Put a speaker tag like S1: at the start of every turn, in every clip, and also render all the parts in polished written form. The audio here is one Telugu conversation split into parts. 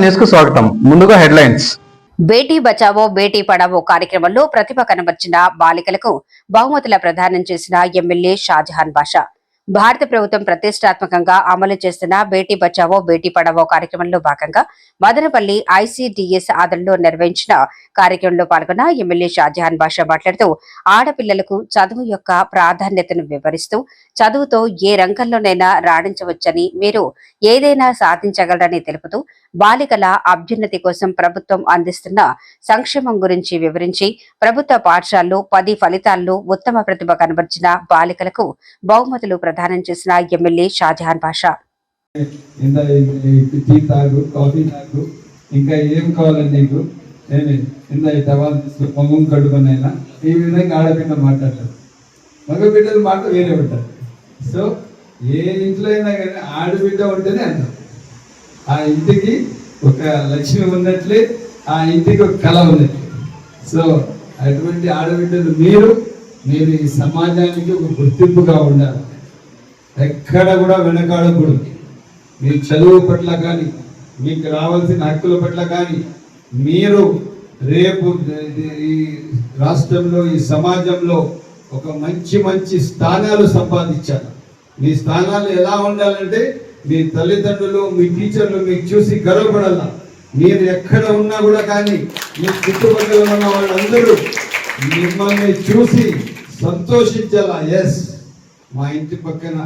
S1: న్యూస్ కు స్వాగతం. ముందుగా హెడ్లైన్స్.
S2: బేటీ బచావో బేటీ పడావో కార్యక్రమంలో ప్రతిభ కనబర్చిన బాలికలకు బహుమతుల ప్రదానం చేసిన ఎమ్మెల్యే షాజహాన్ బాషా. భారత ప్రభుత్వం ప్రతిష్టాత్మకంగా అమలు చేస్తున్న బేటీ బచావో బేటీ పడావో కార్యక్రమంలో భాగంగా మదనపల్లి ఐసీడీఎస్ ఆదరణలో నిర్వహించిన కార్యక్రమంలో పాల్గొన్న ఎమ్మెల్యే షాజహాన్ బాషా మాట్లాడుతూ ఆడపిల్లలకు చదువు యొక్క ప్రాధాన్యతను వివరిస్తూ చదువుతో ఏ రంగంలోనైనా రాణించవచ్చని, మీరు ఏదైనా సాధించగలరని తెలుపుతూ బాలికల అభ్యున్నతి కోసం ప్రభుత్వం అందిస్తున్న సంక్షేమం గురించి వివరించి ప్రభుత్వ పాఠశాలలో 10 ఫలితాల్లో ఉత్తమ ప్రతిభ కనబర్చిన బాలికలకు బహుమతులు ప్రదానం చేసిన ఎమ్మెల్యే షాజహాన్ బాషా.
S3: ఇంకా ఏం కావాలని నీకు టవాల్ తీసుకుని మొగం కడుకునైనా ఈ విధంగా ఆడపిల్ల మాట్లాడతారు. మగబిడ్డల మాట వేరే ఉంటారు. సో ఏ ఇంట్లో అయినా కానీ ఆడబిడ్డ ఉంటేనే అర్థం. ఆ ఇంటికి ఒక లక్ష్మి ఉన్నట్లే, ఆ ఇంటికి ఒక కళ ఉన్నట్లే. సో అటువంటి ఆడబిడ్డలు మీరు ఈ సమాజానికి ఒక గుర్తింపుగా ఉండాలి. ఎక్కడ కూడా వెనకాడకూడదు. మీ చదువు పట్ల కానీ, మీకు రావాల్సిన హక్కుల పట్ల కానీ మీరు రేపు ఈ రాష్ట్రంలో, ఈ సమాజంలో ఒక మంచి స్థానాలు సంపాదించాలి. మీ స్థానాలు ఎలా ఉండాలంటే మీ తల్లిదండ్రులు, మీ టీచర్లు మీకు చూసి గర్వపడాల. మీరు ఎక్కడ ఉన్నా కూడా కానీ మీ చుట్టుపక్కల ఉన్న వాళ్ళందరూ మిమ్మల్ని చూసి సంతోషించాలా. ఎస్, మా ఇంటి పక్కన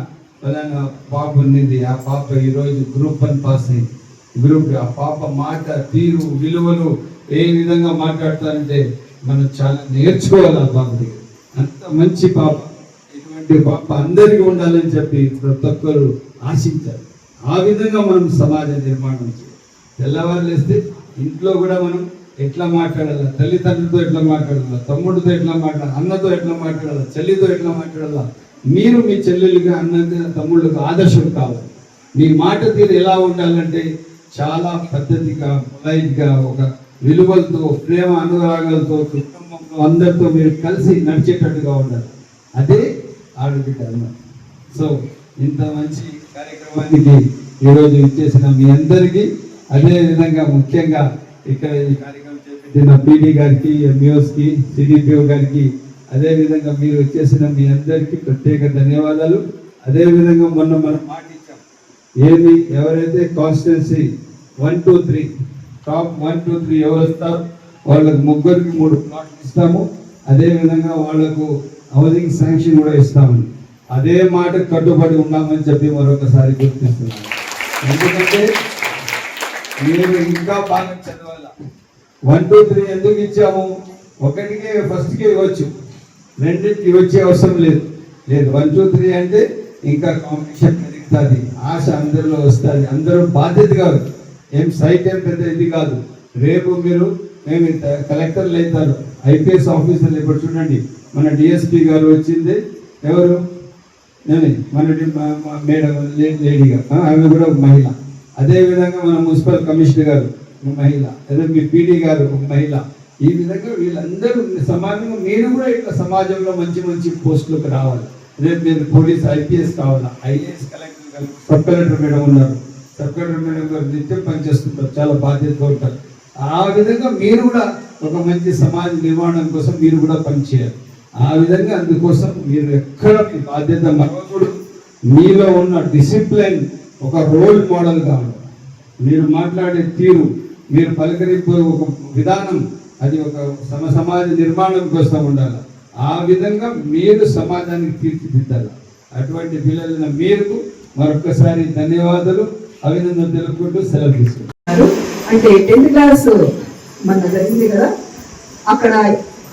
S3: ఫలానా పాప ఉన్నది, ఆ పాప ఈరోజు గ్రూప్ 1 పాస్ అయింది. ఆ పాప మాట తీరు విలువలు ఏ విధంగా మాట్లాడతారంటే మనం చాలా నేర్చుకోవాలి. ఆ పాప దగ్గర అంత మంచి పాప. ఇటువంటి పాప అందరికీ ఉండాలని చెప్పి ప్రతి ఒక్కరు ఆశించారు. ఆ విధంగా మనం సమాజ నిర్మాణం చేయాలి. తెల్లవారు లేస్తే ఇంట్లో కూడా మనం ఎట్లా మాట్లాడాలా, తల్లిదండ్రులతో ఎట్లా మాట్లాడాలా, తమ్ముడితో ఎట్లా మాట్లాడాలి, అన్నతో ఎట్లా మాట్లాడాలా, చెల్లితో ఎట్లా మాట్లాడాలా. మీరు మీ చెల్లెలుగా, అన్నగా, తమ్ముళ్ళకు ఆదర్శం కావాలి. మీ మాట తీరు ఎలా ఉండాలంటే చాలా పద్ధతిగా, పొలైట్గా, ఒక విలువలతో, ప్రేమ అనురాగాలతో, కుటుంబంలో అందరితో మీరు కలిసి నడిచేటట్టుగా ఉండాలి. అదే ఆడబిడ్డ అన్నమాట. సో ఇంత మంచి కార్యక్రమానికి ఈరోజు ఇచ్చేసిన మీ అందరికీ, అదే విధంగా ముఖ్యంగా ఇక్కడ ఈ కార్యక్రమం చేపట్టిన పీడీ గారికి, ఎంఈఓస్కి, సిడిపిఓ గారికి, అదే విధంగా మీరు వచ్చేసిన మీ అందరికీ ప్రత్యేక ధన్యవాదాలు. అదే విధంగా మొన్న మనం మాట ఇచ్చాం, ఏది ఎవరైతే కాన్స్టిట్యున్సీ 1, 2, 3 టాప్ 1, 2, 3 ఎవరు వస్తారు వాళ్ళకు ముగ్గురికి 3 ప్లాట్లు ఇస్తాము. అదే విధంగా వాళ్లకు హౌసింగ్ శాంక్షన్ కూడా ఇస్తామని అదే మాట కట్టుబడి ఉన్నామని చెప్పి మరొకసారి గుర్తిస్తున్నాను. ఎందుకంటే మీరు ఇంకా బాగా చదవాలా. 1, 2, 3 ఎందుకు ఇచ్చాము? ఒకటికే ఫస్ట్కే ఇవ్వచ్చు, రెండింటికి వచ్చే అవసరం లేదు. 1, 2, 3 అంటే ఇంకా కాంపిటీషన్ పెరుగుతుంది, ఆశ అందరిలో వస్తుంది. అందరూ బాధ్యత కాదు, ఏం సైట్ ఏం పెద్ద ఇది కాదు. రేపు మేము కలెక్టర్లు అవుతారు, ఐపీఎస్ ఆఫీసర్లు. ఇప్పుడు చూడండి, మన డిఎస్పీ గారు వచ్చింది ఎవరు? మన మేడం లేడీగా, ఆమె కూడా ఒక మహిళ. అదేవిధంగా మన మున్సిపల్ కమిషనర్ గారు ఒక మహిళ, అదే మీ పీడీ గారు ఒక మహిళ. ఈ విధంగా వీళ్ళందరూ సమాజంగా మీరు కూడా ఇట్లా సమాజంలో మంచి పోస్టులకు రావాలి. రేపు మీరు పోలీస్ ఐపీఎస్ కావాలా, ఐఏఎస్, కలెక్టర్ గారు, సబ్ కలెక్టర్ మేడం ఉన్నారు. సబ్ కలెక్టర్ మేడం గారు నిత్యం పనిచేస్తుంటారు, చాలా బాధ్యతగా ఉంటారు. ఆ విధంగా మీరు కూడా ఒక మంచి సమాజ నిర్మాణం కోసం మీరు కూడా పనిచేయాలి. ఆ విధంగా అందుకోసం మీరు ఎక్కడ మీ బాధ్యత మరొకడు, మీలో ఉన్న డిసిప్లిన్ ఒక రోల్ మోడల్ కావాలి. మీరు మాట్లాడే తీరు, మీరు పలకరింపు ఒక విధానం, అది ఒక సమాజ నిర్మాణం కోసం ఉండాలి. ఆ విధంగా మీరు సమాజానికి తీర్చిదిద్దాలి. అటువంటి పిల్లలైన మీకు మరొకసారి ధన్యవాదాలు, అభినందనలు తెలుపుకుంటూ సెలవు తీసుకుంటారు.
S4: అంటే 10th క్లాస్ మన జరిగింది కదా, అక్కడ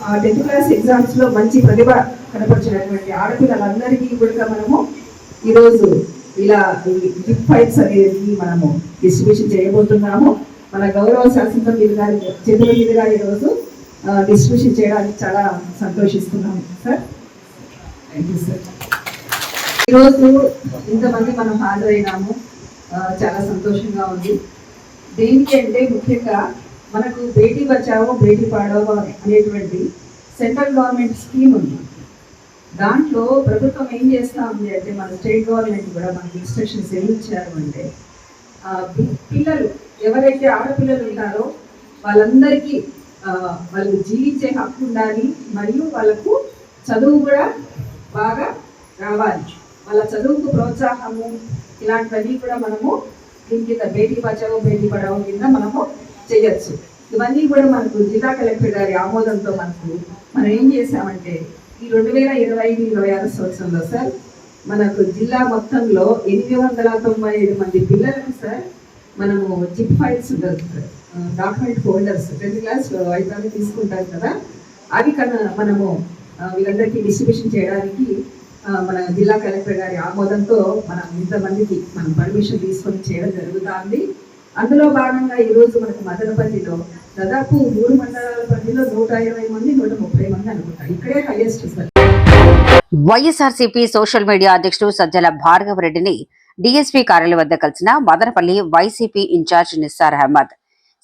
S4: ఆ 10th క్లాస్ ఎగ్జామ్స్ లో మంచి ప్రతిభ కనపరిచినటువంటి ఆడపిల్లలందరికీ కూడా మనము ఈరోజు ఇలా గిఫ్ట్ ఫైల్స్ అనేది మనము డిస్ట్రిబ్యూషన్ చేయబోతున్నాము. మన గౌరవ శాసనసభ్యులు గారి చేతుల మీదుగా ఈరోజు డిస్ట్రిబ్యూషన్ చేయడానికి చాలా సంతోషిస్తున్నాము సార్. Thank you sir. ఈరోజు ఇంతమంది మనం హాజరైనాము, చాలా సంతోషంగా ఉంది. దేనికి అంటే ముఖ్యంగా మనకు బేటీ బచావో బేటీ పడావో అనేటువంటి సెంట్రల్ గవర్నమెంట్ స్కీమ్ ఉంది. దాంట్లో ప్రభుత్వం ఏం చేస్తూ ఉంది అంటే, మన స్టేట్ గవర్నమెంట్ కూడా మనకి ఇన్స్ట్రక్షన్స్ ఏమి ఇచ్చారు అంటే, పిల్లలు ఎవరైతే ఆడపిల్లలు ఉంటారో వాళ్ళందరికీ వాళ్ళు జీవించే హక్కు ఉండాలి, మరియు వాళ్ళకు చదువు కూడా బాగా రావాలి. వాళ్ళ చదువుకు ప్రోత్సాహము ఇలాంటివన్నీ కూడా మనము దీని కింద బేటీ బచావో బేటీ పడావో కింద మనము చేయొచ్చు. ఇవన్నీ కూడా మనకు జిల్లా కలెక్టర్ గారి ఆమోదంతో మనం ఏం చేసామంటే ఈ 2025-26 సంవత్సరంలో సార్ మనకు జిల్లా మొత్తంలో 897 మంది పిల్లలకు సార్ మనము జిప్ ఫైల్స్ ఉంటుంది sir, document folders 10th class అయితే తీసుకుంటారు కదా, అవి మనము వీళ్ళందరికీ డిస్ట్రిబ్యూషన్ చేయడానికి మన జిల్లా కలెక్టర్ గారి ఆమోదంతో మనం ఇంతమందికి మనం పర్మిషన్ తీసుకొని చేయడం జరుగుతుంది. అందులో భాగంగా ఈరోజు మనకు మదనపల్లిలో దాదాపు 3 మండలాల పరిధిలో 120 మంది 130 మంది అనుకుంటారు. ఇక్కడే highest sir.
S2: YSRCP social media అధ్యక్షుడు సజ్జల భార్గవ రెడ్డిని డీఎస్పీ కార్యాలయం వద్ద కలిసిన మదనపల్లి వైసీపీ ఇన్ఛార్జ్ నిస్సార్ అహ్మద్.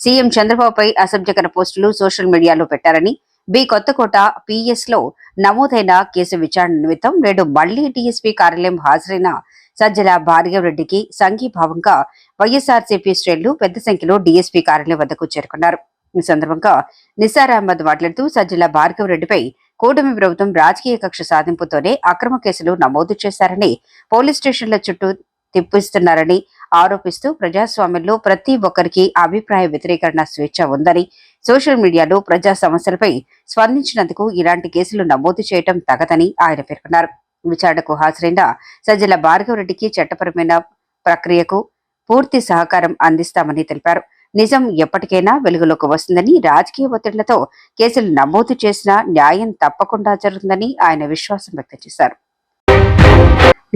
S2: సీఎం చంద్రబాబుపై అసభ్యకర పోస్టులు సోషల్ మీడియాలో పెట్టారని, బి కొత్తకోట పిఎస్ లో నమోదైన కేసు విచారణ నిమిత్తం నేడు మళ్లీ డీఎస్పీ కార్యాలయం హాజరైన సజ్జల భార్గవ రెడ్డికి సంఘీభావంగా వైఎస్ఆర్సీపీ శ్రేణులు పెద్ద సంఖ్యలో డీఎస్పీ కార్యాలయం వద్దకు చేరుకున్నారు. ఈ సందర్భంగా నిస్సార్ అహ్మద్ మాట్లాడుతూ సజ్జల భార్గవ రెడ్డిపై కూటమి ప్రభుత్వం రాజకీయ కక్ష సాధింపుతోనే అక్రమ కేసులు నమోదు చేశారని, పోలీస్ స్టేషన్ల చుట్టూ తిప్పిస్తున్నారని ఆరోపిస్తూ ప్రజాస్వామ్యంలో ప్రతి ఒక్కరికి అభిప్రాయ వ్యతిరేకరణ స్వేచ్ఛ ఉందని, సోషల్ మీడియాలో ప్రజా సమస్యలపై స్పందించినందుకు ఇలాంటి కేసులు నమోదు చేయడం తగదని ఆయన పేర్కొన్నారు. విచారణకు హాజరైన సజ్జల భార్గవ రెడ్డికి చట్టపరమైన ప్రక్రియకు పూర్తి సహకారం అందిస్తామని తెలిపారు. నిజం ఎప్పటికైనా వెలుగులోకి వస్తుందని, రాజకీయ ఒత్తిళ్లతో కేసులు నమోదు చేసినా న్యాయం తప్పకుండా జరుగుతుందని ఆయన విశ్వాసం వ్యక్తం చేశారు.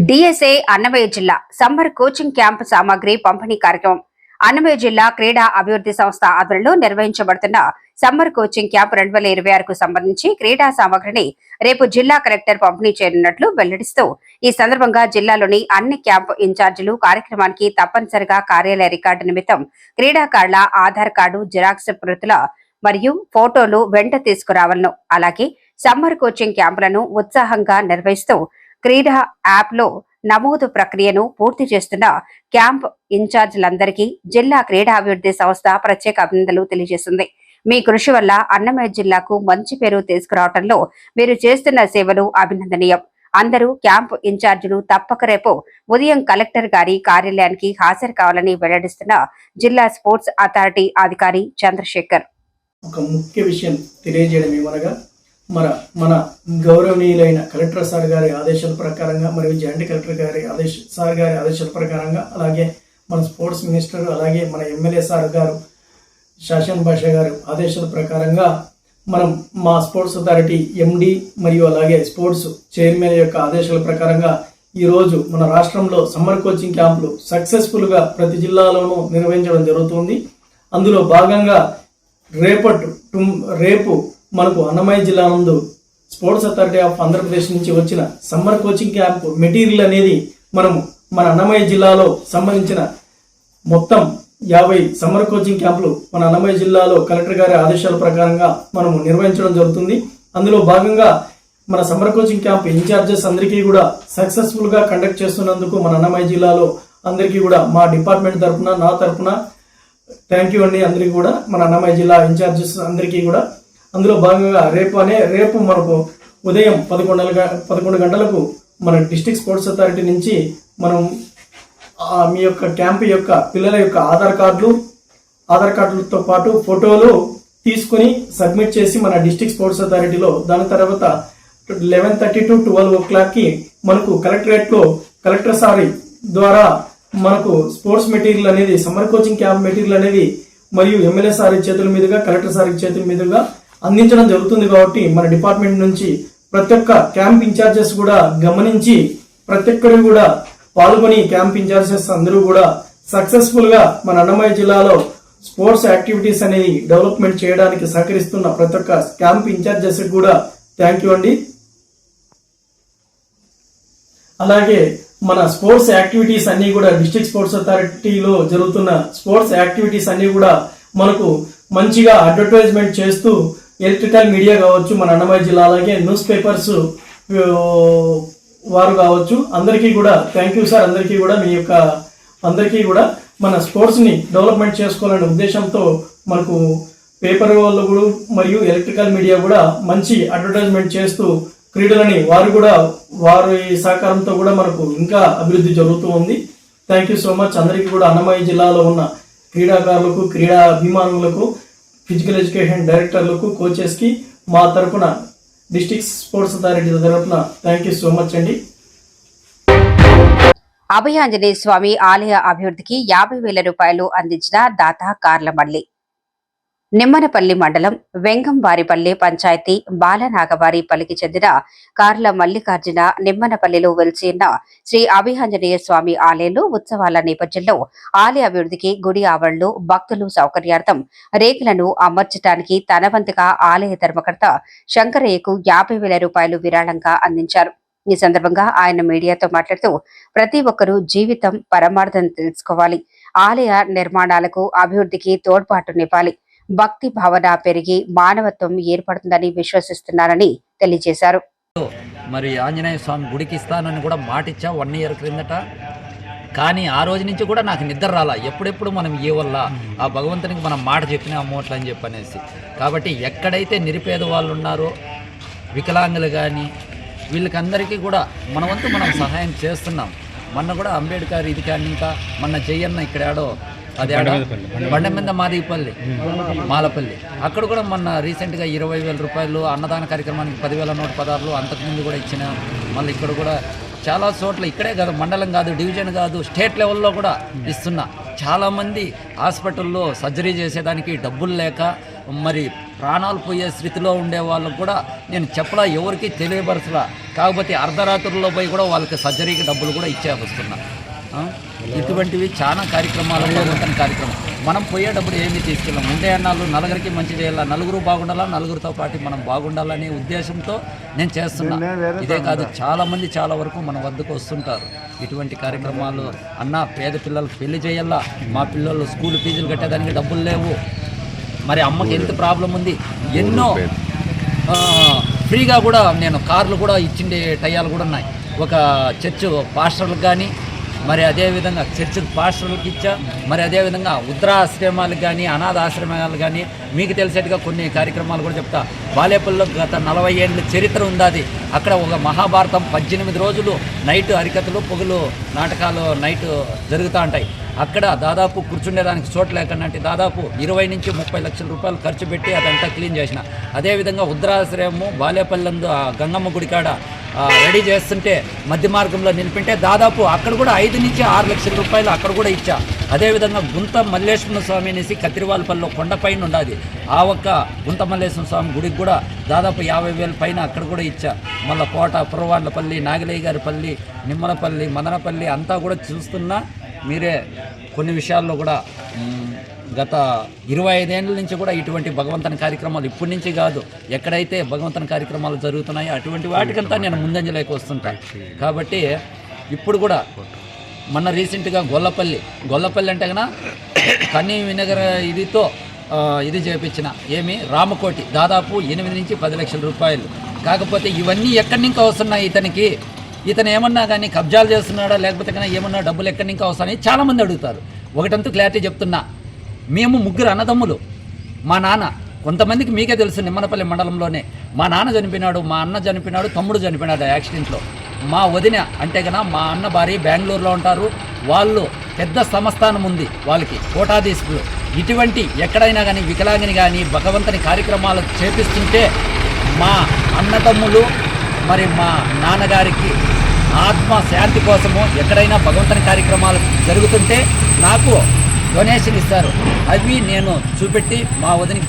S2: డిఎస్ఏ అన్నమయ్య జిల్లా సమ్మర్ కోచింగ్ క్యాంప్ సామాగ్రి పంపిణీ కార్యక్రమం అన్నమయ్య జిల్లా క్రీడా అభివృద్ధి సంస్థ ఆధ్వర్యంలో నిర్వహించబడుతున్న సమ్మర్ కోచింగ్ క్యాంప్ 2026కు సంబంధించి క్రీడా సామాగ్రిని రేపు జిల్లా కలెక్టర్ పంపిణీ చేయనున్నట్లు వెల్లడిస్తూ, ఈ సందర్భంగా జిల్లాలోని అన్ని క్యాంప్ ఇన్ఛార్జీలు కార్యక్రమానికి తప్పనిసరిగా కార్యాలయ రికార్డు నిమిత్తం క్రీడాకారుల ఆధార్ కార్డు, జిరాక్స్ ప్రతుల మరియు ఫోటోలు వెంట తీసుకురావాలను, అలాగే సమ్మర్ కోచింగ్ క్యాంపులను ఉత్సాహంగా నిర్వహిస్తూ క్రీడా యాప్ లో నమోదు ప్రక్రియను పూర్తి చేస్తున్న క్యాంప్ ఇన్ఛార్జీలందరికీ జిల్లా క్రీడా అభివృద్ధి సంస్థ ప్రత్యేక అభినందనలు తెలియజేస్తుంది. మీ కృషి వల్ల అన్నమయ్య జిల్లాకు మంచి పేరు తీసుకురావడంలో మీరు చేస్తున్న సేవలు అభినందనీయం. అందరూ క్యాంప్ ఇన్ఛార్జీలు తప్పక రేపు ఉదయం కలెక్టర్ గారి కార్యాలయానికి హాజరు కావాలని వెల్లడిస్తున్న జిల్లా స్పోర్ట్స్ అథారిటీ అధికారి చంద్రశేఖర్.
S5: ఒక ముఖ్య విషయం తెలియజేయడం ఏమనగా మన గౌరవనీయులైన కలెక్టర్ సార్ గారి ఆదేశాల ప్రకారంగా మరియు జాయింట్ కలెక్టర్ గారి ఆదేశాల ప్రకారంగా, అలాగే మన స్పోర్ట్స్ మినిస్టర్, అలాగే మన ఎమ్మెల్యే సార్ గారు షాజహాన్ బాషా గారు ఆదేశాల ప్రకారంగా మనం మా స్పోర్ట్స్ అథారిటీ ఎండి మరియు అలాగే స్పోర్ట్స్ చైర్మన్ యొక్క ఆదేశాల ప్రకారంగా ఈరోజు మన రాష్ట్రంలో సమ్మర్ కోచింగ్ క్యాంపులు సక్సెస్ఫుల్గా ప్రతి జిల్లాలోనూ నిర్వహించడం జరుగుతుంది. అందులో భాగంగా రేపు మనకు అన్నమయ్య జిల్లా నందు స్పోర్ట్స్ అథారిటీ ఆఫ్ ఆంధ్రప్రదేశ్ నుంచి వచ్చిన సమ్మర్ కోచింగ్ క్యాంప్ మెటీరియల్ అనేది మనము మన అన్నమయ్య జిల్లాలో సంబంధించిన మొత్తం 50 సమ్మర్ కోచింగ్ క్యాంపులు మన అన్నమయ్య జిల్లాలో కలెక్టర్ గారి ఆదేశాల ప్రకారంగా మనము నిర్వహించడం జరుగుతుంది. అందులో భాగంగా మన సమ్మర్ కోచింగ్ క్యాంప్ ఇన్ఛార్జెస్ అందరికీ కూడా సక్సెస్ఫుల్గా కండక్ట్ చేస్తున్నందుకు మన అన్నమయ్య జిల్లాలో అందరికీ కూడా మా డిపార్ట్మెంట్ తరఫున, నా తరఫున థ్యాంక్ యూ అండి. అందరికీ కూడా మన అన్నమయ్య జిల్లా ఇన్ఛార్జెస్ అందరికీ కూడా అందులో భాగంగా రేపు మనకు ఉదయం 11 గంటలకు మన డిస్ట్రిక్ట్ స్పోర్ట్స్ అథారిటీ నుంచి మనం మీ యొక్క క్యాంప్ యొక్క పిల్లల యొక్క ఆధార్ కార్డులతో పాటు ఫోటోలు తీసుకుని సబ్మిట్ చేసి మన డిస్ట్రిక్ట్ స్పోర్ట్స్ అథారిటీలో, దాని తర్వాత 11:30 to 12 o'clock మనకు కలెక్టరేట్లో కలెక్టర్ సారి ద్వారా మనకు స్పోర్ట్స్ మెటీరియల్ అనేది, సమ్మర్ కోచింగ్ క్యాంప్ మెటీరియల్ అనేది మరియు ఎమ్మెల్యే సారి చేతుల మీదుగా, కలెక్టర్ సారి చేతుల మీదుగా అందించడం జరుగుతుంది. కాబట్టి మన డిపార్ట్మెంట్ నుంచి ప్రతి ఒక్క క్యాంప్ ఇన్ఛార్జెస్ కూడా గమనించి ప్రతి ఒక్కరు కూడా పాల్గొని క్యాంప్ ఇన్ఛార్జెస్ అందరూ కూడా సక్సెస్ఫుల్ గా మన అన్నమయ్య జిల్లాలో స్పోర్ట్స్ యాక్టివిటీస్ అనేది డెవలప్మెంట్ చేయడానికి సహకరిస్తున్న ప్రతి ఒక్క క్యాంప్ ఇన్ఛార్జెస్ కూడా థ్యాంక్ యూ అండి. అలాగే మన స్పోర్ట్స్ యాక్టివిటీస్ అన్ని కూడా డిస్ట్రిక్ట్ స్పోర్ట్స్ అథారిటీలో జరుగుతున్న స్పోర్ట్స్ యాక్టివిటీస్ అన్ని కూడా మనకు మంచిగా అడ్వర్టైజ్మెంట్ చేస్తూ ఎలక్ట్రికల్ మీడియా కావచ్చు, మన అన్నమయ్య జిల్లా అలాగే న్యూస్ పేపర్స్ వారు కావచ్చు, అందరికీ కూడా థ్యాంక్ యూ సార్. అందరికీ కూడా మీ యొక్క అందరికీ కూడా మన స్పోర్ట్స్ని డెవలప్మెంట్ చేసుకోవాలనే ఉద్దేశంతో మనకు పేపర్ వాళ్ళు కూడా మరియు ఎలక్ట్రికల్ మీడియా కూడా మంచి అడ్వర్టైజ్మెంట్ చేస్తూ క్రీడలని వారు కూడా వారి సహకారంతో కూడా మనకు ఇంకా అభివృద్ధి జరుగుతూ ఉంది. Thank you so much. అందరికీ కూడా అన్నమయ్య జిల్లాలో ఉన్న క్రీడాకారులకు, క్రీడా అభిమానులకు, ఫిజికల్ ఎడ్యుకేషన్ డైరెక్టర్లకు, కోచెస్కి మా తరపున డిస్ట్రిక్ట్ స్పోర్ట్స్ అథారిటీ తరపున థ్యాంక్ యూ సో మచ్ అండి.
S2: అభయాంజనేయ స్వామి ఆలయ అభివృద్ధికి 50,000 రూపాయలు అందించిన దాత కార్లమల్లి. నిమ్మనపల్లి మండలం వెంగంవారిపల్లి పంచాయతీ బాలనాగవారిపల్లికి చెందిన కార్ల మల్లికార్జున నిమ్మనపల్లిలో వెలిసి ఉన్న శ్రీ అభయాంజనేయ స్వామి ఆలయంలో ఉత్సవాల నేపథ్యంలో ఆలయ అభివృద్ధికి గుడి ఆవరణలో భక్తులు సౌకర్యార్థం రేకులను అమర్చడానికి తన వంతుగా ఆలయ ధర్మకర్త శంకరయ్యకు 50,000 రూపాయలు విరాళంగా అందించారు. ఈ సందర్భంగా ఆయన మీడియాతో మాట్లాడుతూ ప్రతి ఒక్కరూ జీవితం పరమార్థం తెలుసుకోవాలి, ఆలయ నిర్మాణాలకు అభివృద్ధికి తోడ్పాటునివ్వాలి, భక్తి భావన పెరిగి మానవత్వం ఏర్పడుతుందని విశ్వసిస్తున్నారని తెలియజేశారు.
S6: మరి ఆంజనేయ స్వామి గుడికి ఇస్తానని కూడా మాటిచ్చా 1 year క్రిందట. కానీ ఆ రోజు నుంచి కూడా నాకు నిద్ర రాలా. ఎప్పుడెప్పుడు మనం ఏ వల్ల ఆ భగవంతునికి మనం మాట చెప్పినాము అట్లా అని చెప్పనేసి. కాబట్టి ఎక్కడైతే నిరుపేద వాళ్ళు ఉన్నారో, వికలాంగులు కానీ, వీళ్ళకందరికీ కూడా మన వంతు మనం సహాయం చేస్తున్నాం. మొన్న కూడా అంబేద్కర్ ఇది కానీ ఇంకా మొన్న జయన్న ఇక్కడ ఆడో అదే బండ మీద మాదిపల్లి మాలపల్లి అక్కడ కూడా మొన్న రీసెంట్గా 20,000 రూపాయలు అన్నదాన కార్యక్రమానికి 10,000 నోటు పదార్లు అంతకుముందు కూడా ఇచ్చిన. మళ్ళీ ఇక్కడ కూడా చాలా చోట్ల ఇక్కడే కాదు, మండలం కాదు, డివిజన్ కాదు, స్టేట్ లెవెల్లో కూడా ఇస్తున్నా. చాలామంది హాస్పిటల్లో సర్జరీ చేసేదానికి డబ్బులు లేక మరి ప్రాణాలు పోయే స్థితిలో ఉండే వాళ్ళకు కూడా నేను చెప్పలా, ఎవరికి తెలియపరచలా. కాకపోతే అర్ధరాత్రుల్లో పోయి కూడా వాళ్ళకి సర్జరీకి డబ్బులు కూడా ఇచ్చే వస్తున్నా. ఇటువంటివి చాలా కార్యక్రమాలు జరుగుతున్న కార్యక్రమం. మనం పోయేటప్పుడు ఏమీ తీసుకెళ్ళాం. ఉండే అన్నాళ్ళు నలుగురికి మంచి చేయాలా, నలుగురు బాగుండాలా, నలుగురితో పాటు మనం బాగుండాలనే ఉద్దేశంతో నేను చేస్తున్నా. ఇదే కాదు, చాలామంది చాలా వరకు మన వద్దకు వస్తుంటారు. ఇటువంటి కార్యక్రమాలు అన్న పేద పిల్లలకు పెళ్లి చేయాలా, మా పిల్లలు స్కూల్ ఫీజులు కట్టేదానికి డబ్బులు లేవు, మరి అమ్మకి ఎంత ప్రాబ్లం ఉంది, ఎన్నో ఫ్రీగా కూడా నేను కార్లు కూడా ఇచ్చిండే టయాలు కూడా ఉన్నాయి. ఒక చర్చ్ పాస్టర్లకు కానీ, మరి అదేవిధంగా చర్చ్ పాస్టర్లకు ఇచ్చా, మరి అదేవిధంగా వృద్ధాశ్రమాలకు కానీ, అనాథ ఆశ్రమాలకు కానీ, మీకు తెలిసేట్టుగా కొన్ని కార్యక్రమాలు కూడా చెప్తా. బాలేపల్లిలో గత 40 ఏళ్ళ చరిత్ర ఉంది. అది అక్కడ ఒక మహాభారతం 18 రోజులు నైట్ హరికథలు, పొగులు నాటకాలు నైట్ జరుగుతూ ఉంటాయి. అక్కడ దాదాపు కూర్చుండేదానికి చోటు లేకుండా అంటే దాదాపు 20 నుంచి 30 లక్షల రూపాయలు ఖర్చు పెట్టి అదంతా క్లీన్ చేసిన. అదేవిధంగా వృద్ధాశ్రయము బాలేపల్లందు గంగమ్మ గుడికాడ రెడీ చేస్తుంటే మధ్య మార్గంలో నిలిపింటే దాదాపు అక్కడ కూడా 5 నుంచి 6 లక్షల రూపాయలు అక్కడ కూడా ఇచ్చా. అదేవిధంగా గుంత మల్లేశ్వర స్వామి అనేసి కత్తిరివాలపల్లిలో కొండపైన ఉండాలి, ఆ ఒక్క గుంత మల్లేశ్వర స్వామి గుడికి కూడా దాదాపు 50,000 పైన అక్కడ కూడా ఇచ్చా. మళ్ళీ కోట, పురవాళ్ళపల్లి, నాగిలయ్య గారి పల్లి, నిమ్మలపల్లి, మదనపల్లి అంతా కూడా చూస్తున్నా. మీరే కొన్ని విషయాల్లో కూడా గత 25 ఏళ్ళ నుంచి కూడా ఇటువంటి భగవంతుని కార్యక్రమాలు ఇప్పటి నుంచి కాదు, ఎక్కడైతే భగవంతుని కార్యక్రమాలు జరుగుతున్నాయో అటువంటి వాటికంతా నేను ముందంజలోకి వస్తుంటాను. కాబట్టి ఇప్పుడు కూడా మొన్న రీసెంట్గా గొల్లపల్లి అంటే కన్నా కన్నీ వినగర ఇదితో ఇది చేపించిన ఏమి రామకోటి దాదాపు 8 నుంచి 10 లక్షల రూపాయలు. కాకపోతే ఇవన్నీ ఎక్కడి నుంచి వస్తున్నాయి ఇతనికి, ఇతను ఏమన్నా కానీ కబ్జాలు చేస్తున్నాడా లేకపోతే కానీ ఏమన్నా డబ్బులు ఎక్కడి నుంచి వస్తాయని చాలామంది అడుగుతారు. ఒకటంతూ క్లారిటీ చెప్తున్నా, మేము 3 అన్నదమ్ములు. మా నాన్న కొంతమందికి మీకే తెలుసు, నిమ్మనపల్లి మండలంలోనే మా నాన్న చనిపోయినాడు, మా అన్న చనిపోయినాడు, తమ్ముడు చనిపోయినాడు యాక్సిడెంట్లో. మా వదిన అంటే కన్నా మా అన్న భార్య బెంగళూరులో ఉంటారు, వాళ్ళు పెద్ద సంస్థానం ఉంది వాళ్ళకి, కోటాధీశులు. ఇటువంటి ఎక్కడైనా కానీ వికలాంగిని కానీ భగవంతుని కార్యక్రమాలు చేపిస్తుంటే మా అన్నదమ్ములు మరి మా నాన్నగారికి ఆత్మ శాంతి కోసము ఎక్కడైనా భగవంతుని కార్యక్రమాలు జరుగుతుంటే నాకు డొనేషన్ ఇస్తారు. అవి నేను చూపెట్టి మా వదినికి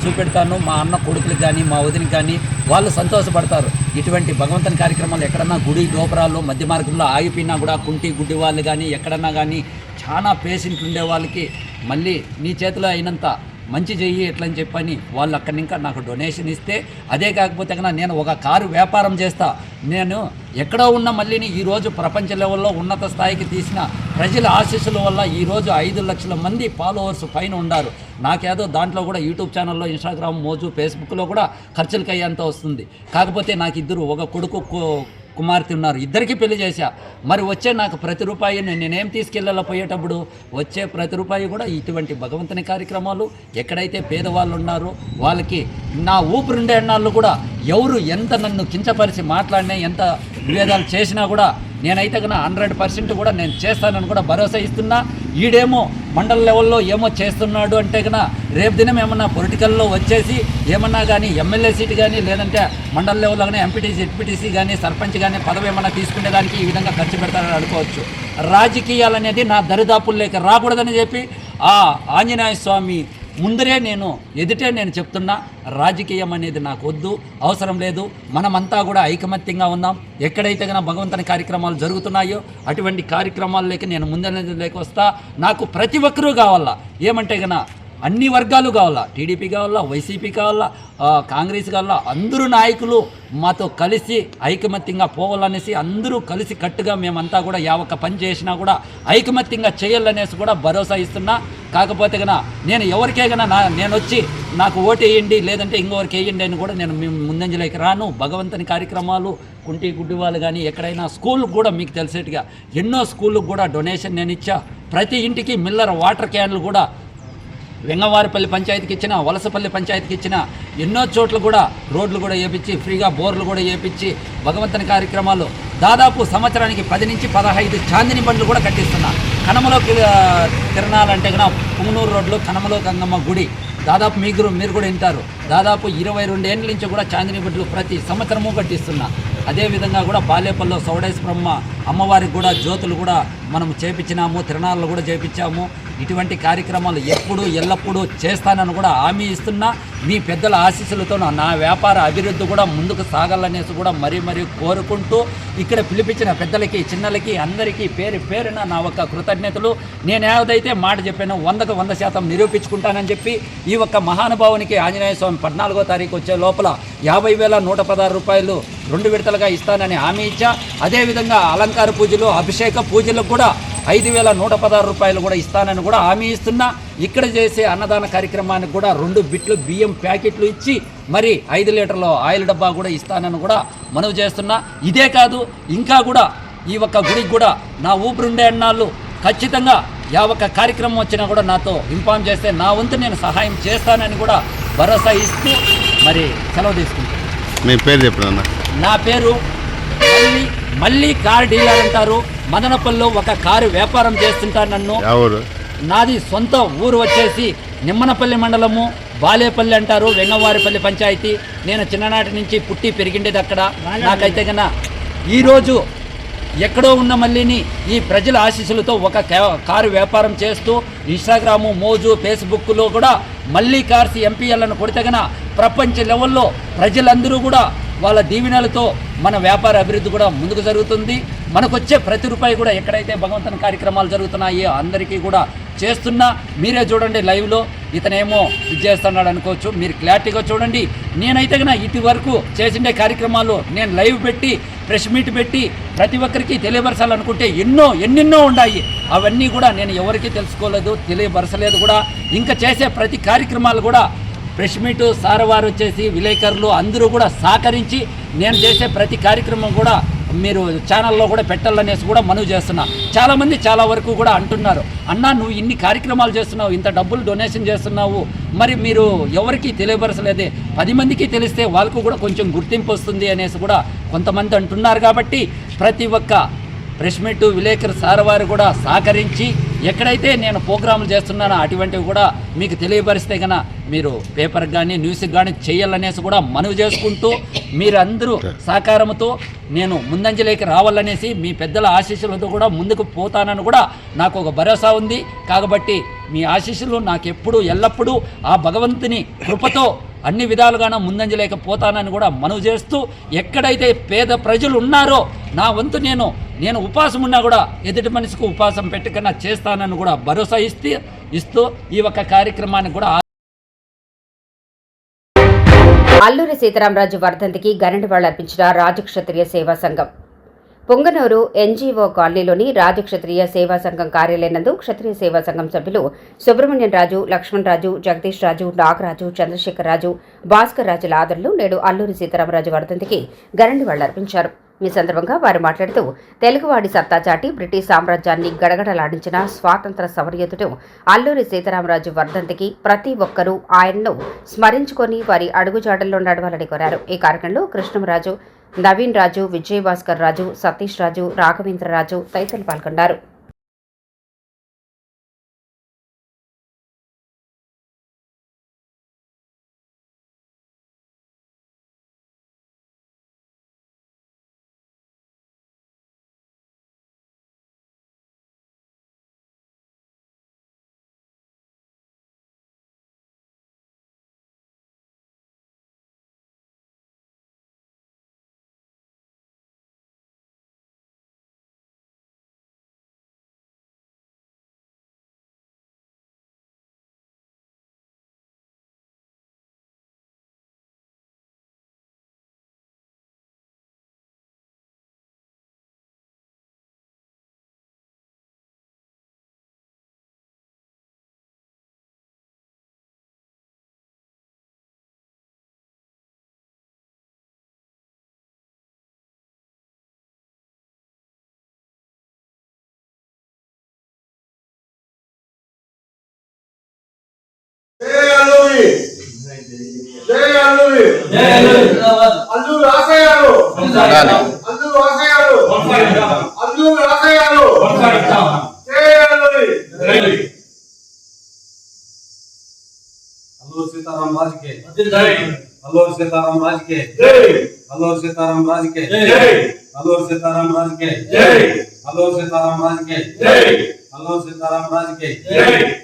S6: చూపెడతాను. మా అన్న కొడుకులకు కానీ మా వదినికి కానీ వాళ్ళు సంతోషపడతారు. ఇటువంటి భగవంతుని కార్యక్రమాలు ఎక్కడన్నా గుడి గోపురాల్లో మధ్య మార్గంలో ఆగిపోయినా కూడా కుంటి గుడ్డి వాళ్ళు కానీ ఎక్కడన్నా కానీ చాలా పేషెంట్లు ఉండే వాళ్ళకి మళ్ళీ నీ చేతిలో అయినంత మంచి చెయ్యి ఎట్లని చెప్పని వాళ్ళు అక్కడి ఇంకా నాకు డొనేషన్ ఇస్తే, అదే కాకపోతే కన్నా నేను ఒక కారు వ్యాపారం చేస్తా. నేను ఎక్కడో ఉన్న మళ్ళీని ఈరోజు ప్రపంచ లెవెల్లో ఉన్నత స్థాయికి తీసిన ప్రజల ఆశీస్సుల వల్ల ఈరోజు 5 లక్షల మంది ఫాలోవర్స్ పైన ఉన్నారు. నాకేదో దాంట్లో కూడా యూట్యూబ్ ఛానల్లో, ఇన్స్టాగ్రామ్, మోజు, ఫేస్బుక్లో కూడా ఖర్చులకి అయ్యేంత వస్తుంది. కాకపోతే నాకు 2 ఒక కొడుకు కుమార్తె ఉన్నారు, ఇద్దరికి పెళ్లి చేశా. మరి వచ్చే నాకు ప్రతి రూపాయి నేనేం తీసుకెళ్ళాలో పోయేటప్పుడు వచ్చే ప్రతి రూపాయి కూడా ఇటువంటి భగవంతుని కార్యక్రమాలు, ఎక్కడైతే పేదవాళ్ళు ఉన్నారో వాళ్ళకి నా ఊపిరిండే అన్నాళ్ళు కూడా ఎవరు ఎంత నన్ను కించపరిచి మాట్లాడినా, ఎంత విభేదాలు చేసినా కూడా నేనైతే కన్నా 100% కూడా నేను చేస్తానని కూడా భరోసా ఇస్తున్నా. ఈడేమో మండల లెవెల్లో ఏమో చేస్తున్నాడు అంటే కన్నా రేపు దినం ఏమన్నా పొలిటికల్లో వచ్చేసి ఏమన్నా కానీ ఎమ్మెల్యే సీటు కానీ లేదంటే మండల లెవెల్లో కానీ ఎంపీటీసీ ఎడ్పీటీసీ కానీ సర్పంచ్ కానీ పదవి ఏమన్నా తీసుకునేదానికి ఈ విధంగా ఖర్చు పెడతారని అనుకోవచ్చు. రాజకీయాలు అనేది నా దరిదాపుల్లోకి రాకూడదని చెప్పి ఆ ఆంజనేయ స్వామి ముందరే ఎదుటే నేను చెప్తున్నా, రాజకీయం అనేది నాకు వద్దు, అవసరం లేదు. మనమంతా కూడా ఐకమత్యంగా ఉందాం. ఎక్కడైతే కన్నా భగవంతుని కార్యక్రమాలు జరుగుతున్నాయో అటువంటి కార్యక్రమాల్లోకి నేను ముందరికి వస్తా. నాకు ప్రతి ఒక్కరూ కావాలా, ఏమంటే కన్నా అన్ని వర్గాలు కావాలా, టీడీపీ కావాలా, వైసీపీ కావాలా, కాంగ్రెస్ కావాలా, అందరూ నాయకులు మాతో కలిసి ఐకమత్యంగా పోవాలనేసి అందరూ కలిసి కట్టుగా మేమంతా కూడా ఒక్క పని చేసినా కూడా ఐకమత్యంగా చేయాలనేసి కూడా భరోసా ఇస్తున్నా. కాకపోతే కన్నా నేను ఎవరికే కన్నా నేను వచ్చి నాకు ఓటు వేయండి లేదంటే ఇంకొకరికి వేయండి అని కూడా నేను ముందంజలోకి రాను. భగవంతుని కార్యక్రమాలు కుంటి గుడ్డి వాళ్ళు కానీ ఎక్కడైనా స్కూల్కి కూడా మీకు తెలిసేట్టుగా ఎన్నో స్కూళ్ళకు కూడా డొనేషన్ నేను ఇచ్చా. ప్రతి ఇంటికి మిల్లర్ వాటర్ క్యాన్లు కూడా వెంగవారిపల్లి పంచాయతీకి ఇచ్చిన, వలసపల్లి పంచాయతీకి ఇచ్చిన, ఎన్నో చోట్ల కూడా రోడ్లు కూడా వేయించి ఫ్రీగా బోర్లు కూడా వేయించి భగవంతుని కార్యక్రమాలు దాదాపు సంవత్సరానికి 10 నుంచి 15 చాందిని బండ్లు కూడా కట్టిస్తున్నా. కనమలో తిరణాలంటే కన్నా పుంగనూరు రోడ్లో కనమలో గంగమ్మ గుడి దాదాపు మీరు కూడా వింటారు, దాదాపు 22 ఏళ్ళ నుంచి కూడా చాందిని బండ్లు ప్రతి సంవత్సరము కట్టిస్తున్నా. అదేవిధంగా కూడా బాలేపల్లిలో సౌడేశ్వరమ్మ అమ్మవారికి కూడా జ్యోతులు కూడా మనం చేపించినాము, తిరణాలు కూడా చేపించాము. ఇటువంటి కార్యక్రమాలు ఎప్పుడు ఎల్లప్పుడూ చేస్తానని కూడా హామీ ఇస్తున్నా. మీ పెద్దల ఆశీస్సులతో నా వ్యాపార అభివృద్ధి కూడా ముందుకు సాగాలనేసి కూడా మరీ కోరుకుంటూ ఇక్కడ పిలిపించిన పెద్దలకి చిన్నలకి అందరికీ పేరున నా ఒక్క కృతజ్ఞతలు. నేను ఏదైతే మాట చెప్పానో 100కు 100% నిరూపించుకుంటానని చెప్పి ఈ ఒక్క మహానుభావునికి ఆంజనేయ స్వామి 14వ తారీఖు వచ్చే లోపల 50,116 రూపాయలు 2 విడతలుగా ఇస్తానని హామీ ఇచ్చా. అదేవిధంగా అలంకార పూజలు అభిషేక పూజలకు కూడా 5,116 రూపాయలు కూడా ఇస్తానని కూడా హామీ ఇస్తున్నా. ఇక్కడ చేసే అన్నదాన కార్యక్రమానికి కూడా 2 బిట్లు బియ్యం ప్యాకెట్లు ఇచ్చి మరి 5 లీటర్ల ఆయిల్ డబ్బా కూడా ఇస్తానని కూడా మనవి చేస్తున్నా. ఇదే కాదు ఇంకా కూడా ఈ ఒక్క గుడికి కూడా నా ఊపిరుండే అన్నాళ్ళు ఖచ్చితంగా ఒక్క కార్యక్రమం వచ్చినా కూడా నాతో ఇన్ఫార్మ్ చేస్తే నా వంతు నేను సహాయం చేస్తానని కూడా భరోసా ఇస్తూ మరి సెలవు తీసుకుంటాను.
S1: మీ పేరు చెప్పండి.
S6: నా పేరు మళ్ళీ కార్ డీలర్ అంటారు. మదనపల్లిలో ఒక కారు వ్యాపారం చేస్తుంటాను. నన్ను నాది సొంత ఊరు వచ్చేసి నిమ్మనపల్లి మండలము, బాలేపల్లి అంటారు, వెంగవారిపల్లి పంచాయతీ. నేను చిన్ననాటి నుంచి పుట్టి పెరిగిండేది అక్కడ. నాకైతే కన్నా ఈరోజు ఎక్కడో ఉన్న మళ్ళీని ఈ ప్రజల ఆశీస్సులతో ఒక కారు వ్యాపారం చేస్తూ ఇన్స్టాగ్రాము, మోజు, ఫేస్బుక్లో కూడా మళ్ళీ కార్స్ ఎంపీఎల్లను కొడితే కన్నా ప్రపంచ లెవెల్లో ప్రజలందరూ కూడా వాళ్ళ దీవెనలతో మన వ్యాపార అభివృద్ధి కూడా ముందుకు జరుగుతుంది. మనకొచ్చే ప్రతి రూపాయి కూడా ఎక్కడైతే భగవంతుని కార్యక్రమాలు జరుగుతున్నాయో అందరికీ కూడా చేస్తున్నా. మీరే చూడండి లైవ్లో ఇతనేమో ఇది చేస్తున్నాడు అనుకోవచ్చు, మీరు క్లారిటీగా చూడండి. నేనైతే కన్నా ఇటు వరకు చేసిండే కార్యక్రమాలు నేను లైవ్ పెట్టి ప్రెస్ మీట్ పెట్టి ప్రతి ఒక్కరికి తెలియపరచాలనుకుంటే ఎన్నెన్నో ఉన్నాయి. అవన్నీ కూడా నేను ఎవరికి తెలుసుకోలేదు, తెలియపరచలేదు కూడా. ఇంకా చేసే ప్రతి కార్యక్రమాలు కూడా ప్రెస్ మీట్ సార్ వారు వచ్చేసి విలేకరులు అందరూ కూడా సహకరించి నేను చేసే ప్రతి కార్యక్రమం కూడా మీరు ఛానల్లో కూడా పెట్టాలనేసి కూడా మనవి చేస్తున్నా. చాలామంది చాలా వరకు కూడా అంటున్నారు, అన్నా నువ్వు ఇన్ని కార్యక్రమాలు చేస్తున్నావు, ఇంత డబ్బులు డొనేషన్ చేస్తున్నావు, మరి మీరు ఎవరికి తెలియపరచలేదే, 10 మందికి తెలిస్తే వాళ్ళకు కూడా కొంచెం గుర్తింపు వస్తుంది అనేసి కూడా కొంతమంది అంటున్నారు. కాబట్టి ప్రతి ఒక్క ప్రెస్ మీట్ విలేకరు సార్ వారు కూడా సహకరించి ఎక్కడైతే నేను ప్రోగ్రాములు చేస్తున్నానో అటువంటివి కూడా మీకు తెలియపరిస్తే కన్నా మీరు పేపర్కి కానీ న్యూస్కి కానీ చేయాలనేసి కూడా మనవి చేసుకుంటూ మీరందరూ సహకారంతో నేను ముందంజలోకి రావాలనేసి మీ పెద్దల ఆశీస్సులతో కూడా ముందుకు పోతానని కూడా నాకు ఒక భరోసా ఉంది. కాబట్టి మీ ఆశీస్సులు నాకు ఎప్పుడు ఎల్లప్పుడూ ఆ భగవంతుని కృపతో అన్ని విధాలుగానూ ముందంజలేకపోతానని కూడా మనవి చేస్తూ ఎక్కడైతే పేద ప్రజలు ఉన్నారో నా వంతు నేను ఉపాసం ఉన్నా కూడా ఎదుటి మనిషికి ఉపాసం పెట్టుకన్నా చేస్తానని కూడా భరోసా ఇస్తూ ఈ ఒక్క కార్యక్రమాన్ని కూడా
S2: అల్లూరి సీతారామరాజు వర్ధంతికి ఘననివాళులు అర్పించిన రాజక్షత్రియ సేవా సంఘం. పొంగనూరు ఎన్జీఓ కాలనీలోని రాజక్షత్రియ సేవా సంఘం కార్యాలయం నందు క్షత్రియ సేవా సంఘం సభ్యులు సుబ్రహ్మణ్యం రాజు, లక్ష్మణ్ రాజు, జగదీష్ రాజు, నాగరాజు, చంద్రశేఖర్ రాజు, భాస్కర్ రాజుల ఆదరణలో నేడు అల్లూరి సీతారామరాజు వర్ధంతికి ఘననివాళులు అర్పించారు. ఈ సందర్భంగా వారు మాట్లాడుతూ తెలుగువాడి సత్తా చాటి బ్రిటిష్ సామ్రాజ్యాన్ని గడగడలాడించిన స్వాతంత్ర సమరయోధుడు అల్లూరి సీతారామరాజు వర్ధంతికి ప్రతి ఒక్కరూ ఆయన్ను స్మరించుకొని వారి అడుగుజాడల్లో నడవాలని కోరారు. ఈ కార్యక్రమంలో కృష్ణంరాజు, నవీన్ రాజు, విజయభాస్కర్ రాజు, సతీష్ రాజు, రాఘవేంద్రరాజు తదితరులు పాల్గొన్నారు.
S7: सीताराम राज के जय, अल्लूर सीताराम राज के जय, अल्लूर सीताराम राज के जय, अल्लूर सीताराम राज के जय, अल्लूर सीताराम राज के जय, अल्लूर सीताराम राज के जय।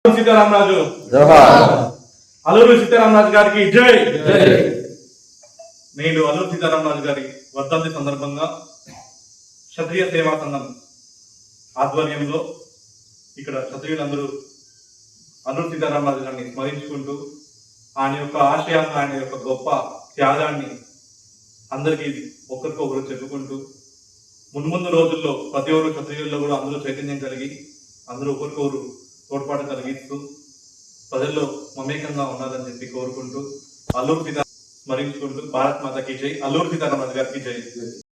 S8: సీతారామరాజు
S1: జోహార్.
S8: అల్లూరి సీతారామరాజు గారికి జై. నేను అల్లూరి సీతారామరాజు గారి వర్ధంతి సందర్భంగా క్షత్రియ సేవా సంఘం ఆధ్వర్యంలో ఇక్కడ క్షత్రియులందరూ అల్లూరి సీతారామరాజు గారిని స్మరించుకుంటూ ఆయన యొక్క ఆశయాన్ని, ఆయన యొక్క గొప్ప త్యాగాన్ని అందరికీ ఒకరికొకరు చెప్పుకుంటూ మున్ముందు రోజుల్లో ప్రతి ఒక్కరు క్షత్రియుల్లో కూడా అందరూ చైతన్యం కలిగి అందరూ ఒకరికొకరు తోడ్పాటు కలిగిస్తూ ప్రజల్లో మమేకంగా ఉండాలని చెప్పి కోరుకుంటూ అల్లూరి సీతారామరాజు స్మరించుకుంటూ భారత్ మాతకి జై, అల్లూరి సీతారామరాజు గారికి జై.